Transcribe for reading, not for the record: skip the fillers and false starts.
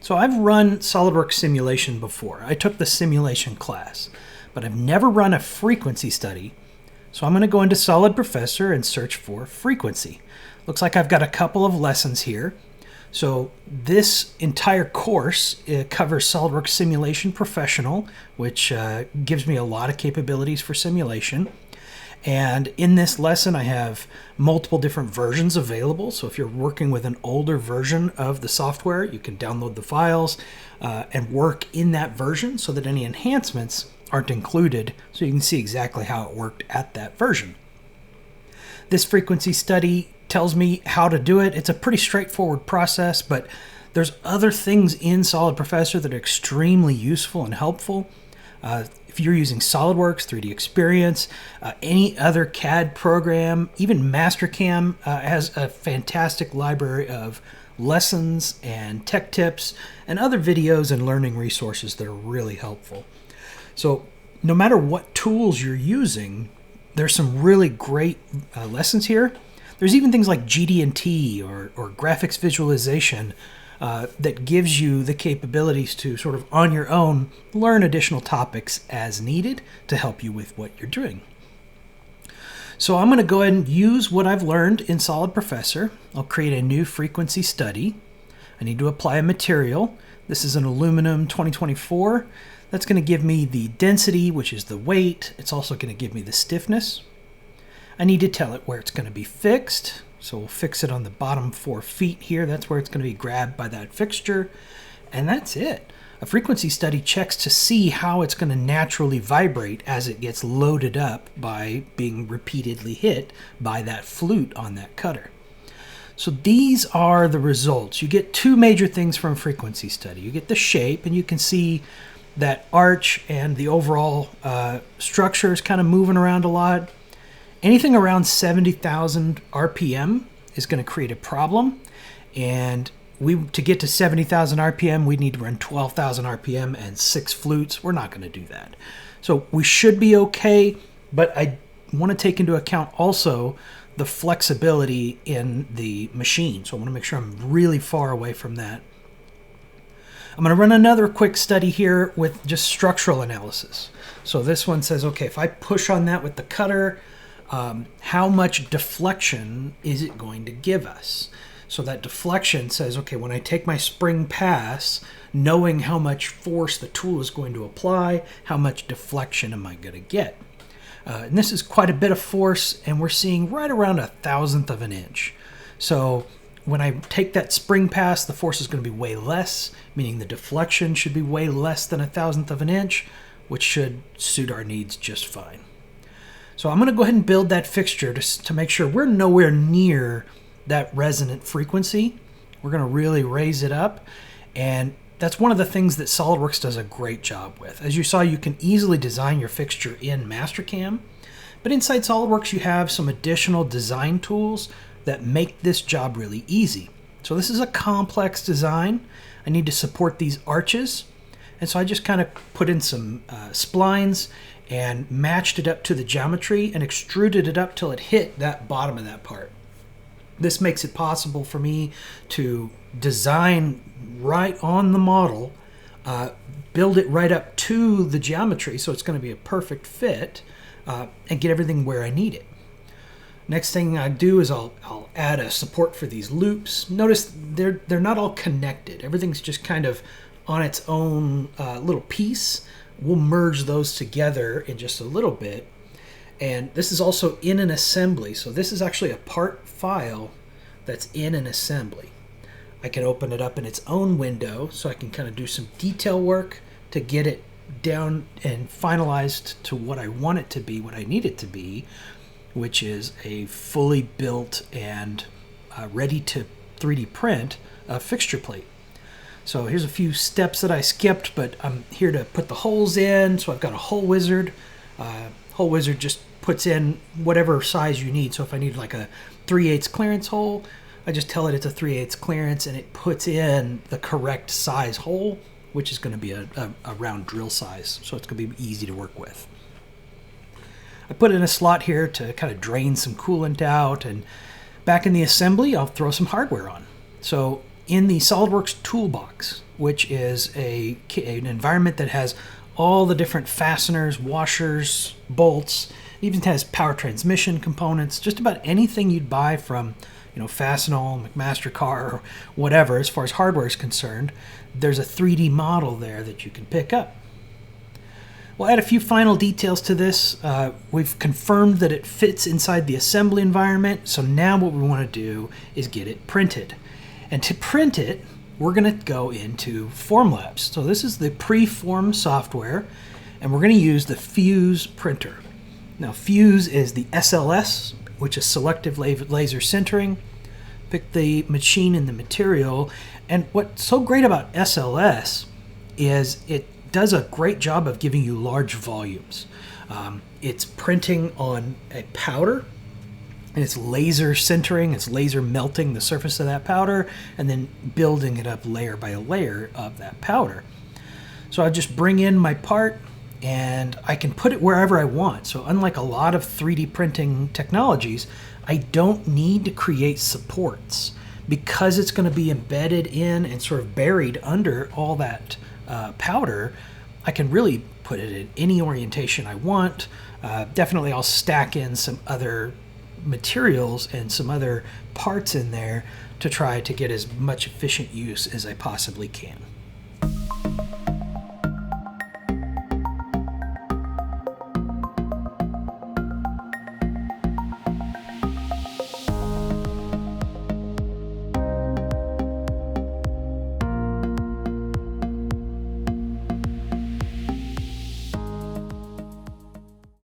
So I've run SOLIDWORKS Simulation before. I took the simulation class, but I've never run a frequency study. So I'm going to go into Solid Professor and search for frequency. Looks like I've got a couple of lessons here. So this entire course covers SOLIDWORKS Simulation Professional, which gives me a lot of capabilities for simulation. And in this lesson, I have multiple different versions available. So if you're working with an older version of the software, you can download the files and work in that version so that any enhancements aren't included, so you can see exactly how it worked at that version. This frequency study tells me how to do it. It's a pretty straightforward process, but there's other things in Solid Professor that are extremely useful and helpful. If you're using SOLIDWORKS, 3D Experience, any other CAD program, even Mastercam has a fantastic library of lessons and tech tips and other videos and learning resources that are really helpful. So no matter what tools you're using, there's some really great lessons here. There's even things like GD&T or graphics visualization that gives you the capabilities to sort of on your own learn additional topics as needed to help you with what you're doing. So I'm going to go ahead and use what I've learned in Solid Professor. I'll create a new frequency study. I need to apply a material. This is an aluminum 2024. That's going to give me the density, which is the weight. It's also going to give me the stiffness. I need to tell it where it's going to be fixed. So we'll fix it on the bottom 4 feet here. That's where it's going to be grabbed by that fixture. And that's it. A frequency study checks to see how it's going to naturally vibrate as it gets loaded up by being repeatedly hit by that flute on that cutter. So these are the results. You get 2 major things from a frequency study. You get the shape, and you can see that arch and the overall structure is kind of moving around a lot. Anything around 70,000 RPM is going to create a problem, and to get to 70,000 RPM, we need to run 12,000 RPM and 6 flutes. We're not going to do that. So we should be okay, but I want to take into account also the flexibility in the machine. So I want to make sure I'm really far away from that. I'm going to run another quick study here with just structural analysis. So this one says, okay, if I push on that with the cutter, how much deflection is it going to give us? So that deflection says, okay, when I take my spring pass, knowing how much force the tool is going to apply, how much deflection am I going to get? And this is quite a bit of force, and we're seeing right around 1/1000th of an inch. So when I take that spring pass, the force is going to be way less, meaning the deflection should be way less than 1/1000th of an inch, which should suit our needs just fine. So I'm going to go ahead and build that fixture to make sure we're nowhere near that resonant frequency. We're going to really raise it up, and that's one of the things that SOLIDWORKS does a great job with. As you saw, you can easily design your fixture in Mastercam, but inside SOLIDWORKS you have some additional design tools that make this job really easy. So this is a complex design. I need to support these arches, and so I just kind of put in some splines and matched it up to the geometry and extruded it up till it hit that bottom of that part. This makes it possible for me to design right on the model, build it right up to the geometry so it's going to be a perfect fit, and get everything where I need it. Next thing I do is I'll add a support for these loops. Notice they're not all connected. Everything's just kind of on its own little piece. We'll merge those together in just a little bit. And this is also in an assembly. So this is actually a part file that's in an assembly. I can open it up in its own window so I can kind of do some detail work to get it down and finalized to what I want it to be, what I need it to be, which is a fully built and ready to 3D print fixture plate. So here's a few steps that I skipped, but I'm here to put the holes in. So I've got a hole wizard. Hole wizard just puts in whatever size you need. So if I need like a 3/8 clearance hole, I just tell it it's a 3/8 clearance, and it puts in the correct size hole, which is going to be a round drill size. So it's going to be easy to work with. I put in a slot here to kind of drain some coolant out, and back in the assembly, I'll throw some hardware on. So in the SOLIDWORKS toolbox, which is an environment that has all the different fasteners, washers, bolts. It even has power transmission components, just about anything you'd buy from Fastenal, McMaster-Carr, or whatever, as far as hardware is concerned. There's a 3D model there that you can pick up. We'll add a few final details to this. We've confirmed that it fits inside the assembly environment, so now what we want to do is get it printed. And to print it, we're going to go into Formlabs. So this is the pre-form software, and we're going to use the Fuse printer. Now, Fuse is the SLS, which is selective laser sintering. Pick the machine and the material. And what's so great about SLS is it does a great job of giving you large volumes. It's printing on a powder, and it's laser sintering, it's laser melting the surface of that powder, and then building it up layer by layer of that powder. So I just bring in my part, and I can put it wherever I want. So unlike a lot of 3D printing technologies, I don't need to create supports because it's going to be embedded in and sort of buried under all that powder. I can really put it in any orientation I want. Definitely I'll stack in some other materials and some other parts in there to try to get as much efficient use as I possibly can.